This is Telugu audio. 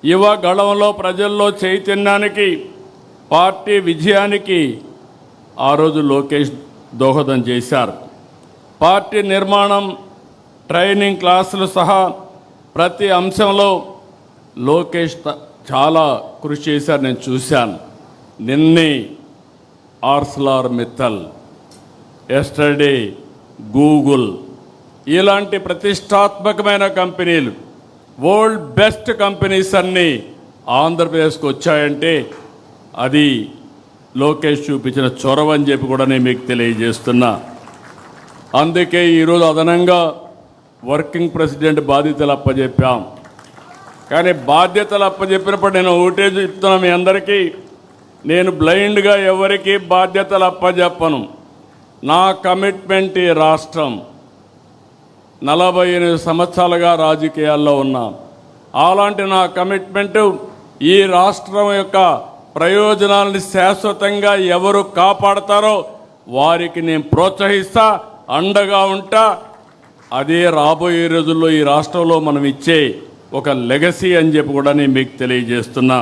యువ గళంలో ప్రజల్లో చైతన్యానికి పార్టీ విజయానికి ఆ రోజు లోకేష్ దోహదం చేశారు. పార్టీ నిర్మాణం, ట్రైనింగ్ క్లాసులు సహా ప్రతి అంశంలో లోకేష్ చాలా కృషి చేశారు. నేను చూశాను. నిన్నే ఆర్సెలర్ మిత్తల్, ఎస్టర్డే గూగుల్, ఇలాంటి ప్రతిష్టాత్మకమైన కంపెనీలు, వరల్డ్ బెస్ట్ కంపెనీస్ అన్నీ ఆంధ్రప్రదేశ్కి వచ్చాయంటే అది లోకేష్ చూపించిన చొరవ అని చెప్పి కూడా నేను మీకు తెలియజేస్తున్నా. అందుకే ఈరోజు అదనంగా వర్కింగ్ ప్రెసిడెంట్ బాధ్యతలు అప్పచెప్పాం. కానీ బాధ్యతలు అప్పచెప్పినప్పుడు నేను ఒకటే చెప్తున్నా మీ అందరికీ, నేను బ్లైండ్గా ఎవరికి బాధ్యతలు అప్పచెప్పను. నా కమిట్మెంట్ ఈ రాష్ట్రం. 48 సంవత్సరాలుగా రాజకీయాల్లో ఉన్నాం. అలాంటి నా కమిట్మెంటు ఈ రాష్ట్రం యొక్క ప్రయోజనాలను శాశ్వతంగా ఎవరు కాపాడతారో వారికి నేను ప్రోత్సహిస్తా, అండగా ఉంటా. అదే రాబోయే రోజుల్లో ఈ రాష్ట్రంలో మనం ఇచ్చే ఒక లెగసీ అని చెప్పి కూడా నేను మీకు తెలియజేస్తున్నా.